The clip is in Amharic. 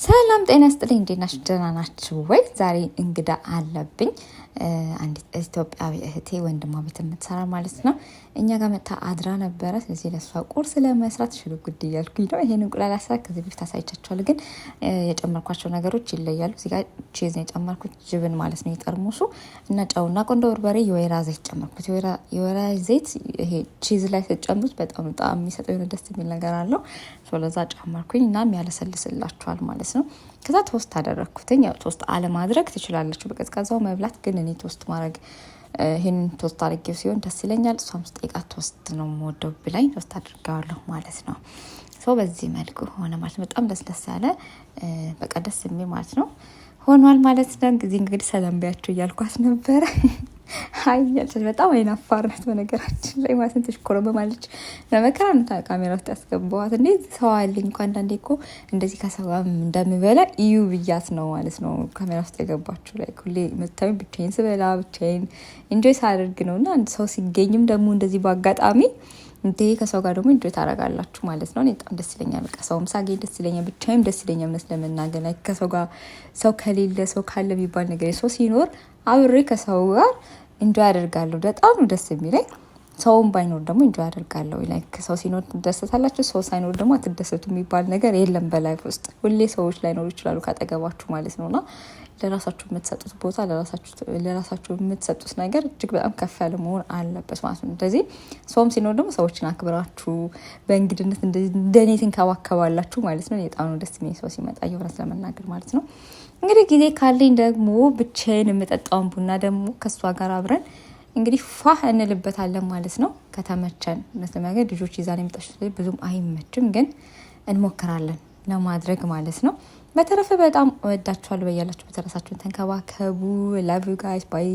ሰላም ጤና ይስጥልኝ። እንዴት ናችሁ? ደህና ናችሁ ወይ? ዛሬ እንግዳ አለብኝ። አንዲት ኢትዮጵያዊ እህቴ ወንድሟ ቤት የምትሰራ ማለት ነው። እኛ ጋር መታ አድራ ነበረ። ስለዚህ ለሷ ቁርስ ለመስራት ሽርጉድ እያልኩኝ ነው። ይሄን እንቁላል አሰራር ከዚህ በፊት አሳይቻችኋለሁ፣ ግን የጨመርኳቸው ነገሮች ይለያሉ። እዚህ ጋር ቺዝ ነው የጨመርኩት፣ ጅብን ማለት ነው የጠርሙሱ እና ጨውና ቆንጆ በርበሬ፣ የወይራ ዘይት ጨመርኩት። የወይራ ዘይት ይሄ ቺዝ ላይ ስትጨምሩት በጣም የሚሰጠው የሆነ ደስ የሚል ነገር አለው። ስለዛ ጨመርኩኝ እና ያለሰልስላችኋል ማለት ነው። ከዛ ቶስት አደረግኩትኝ። ያው ቶስት አለማድረግ ትችላለች በቀዝቃዛው መብላት፣ ግን እኔ ቶስት ማድረግ ይሄንን ቶስት አድርጌው ሲሆን ደስ ይለኛል። እሷም ስጠይቃ ቶስት ነው የምወደው ብላኝ ቶስት አድርጌዋለሁ ማለት ነው። ሰው በዚህ መልኩ ሆነ ማለት ነው። በጣም ደስ ያለ በቃ ደስ የሚል ማለት ነው ሆኗል ማለት ነው። ጊዜ እንግዲህ ሰላም ቢያችሁ እያልኳት ነበረ። አይ ያልቻለች በጣም አይናፋር ናት በነገራችን ላይ ማለት ነው። ተሽኮረ በማለች ለመከራ ነው ካሜራ ውስጥ ያስገባዋት። እንዴ ሰው አለኝ እንኳን አንዳንዴ እኮ እንደዚህ ከሰው ጋር እንደምበላ እዩ ብያት ነው ማለት ነው ካሜራ ውስጥ የገባችሁ ላይ ሁሌ መታየኝ ብቻዬን ስበላ ብቻዬን ኢንጆይ ሳደርግ ነው። እና አንድ ሰው ሲገኝም ደግሞ እንደዚህ በአጋጣሚ እንዴ ከሰው ጋር ደግሞ ኢንጆይ ታደርጋላችሁ ማለት ነው። እኔ በጣም ደስ ይለኛል። በቃ ሰውም ሳገኝ ደስ ይለኛል፣ ብቻዬም ደስ ይለኛል። እውነት ለመናገር ላይ ከሰው ጋር ሰው ከሌለ ሰው ካለ የሚባል ነገር ሰው ሲኖር አብሬ ከሰው ጋር ኢንጆይ አደርጋለሁ። በጣም ደስ የሚለኝ ሰውም ባይኖር ደግሞ ኢንጆይ አደርጋለሁ። ላይክ ሰው ሲኖር ትደሰታላችሁ፣ ሰው ሳይኖር ደግሞ አትደሰቱ የሚባል ነገር የለም በላይፍ ውስጥ። ሁሌ ሰዎች ላይኖሩ ይችላሉ ካጠገባችሁ ማለት ነውና ለራሳችሁ የምትሰጡት ቦታ ለራሳችሁ የምትሰጡት ነገር እጅግ በጣም ከፍ ያለ መሆን አለበት ማለት ነው። እንደዚህ ሰውም ሲኖር ደግሞ ሰዎችን አክብራችሁ በእንግድነት እንደኔ ትንከባከባላችሁ ማለት ነው። በጣም ነው ደስ የሚለኝ ሰው ሲመጣ እውነት ለመናገር ማለት ነው። እንግዲህ ጊዜ ካለኝ ደግሞ ብቻዬን የምጠጣውን ቡና ደግሞ ከሷ ጋር አብረን እንግዲህ ፋ እንልበታለን ማለት ነው። ከተመቸን ለተመገድ ልጆች ይዛን የምጣሽው ብዙም አይመችም፣ ግን እንሞክራለን ለማድረግ ማለት ነው። በተረፈ በጣም ወዳችኋለሁ። በያላችሁ በተረሳችሁን ተንከባከቡ። ላቭ ዩ ጋይስ ባይ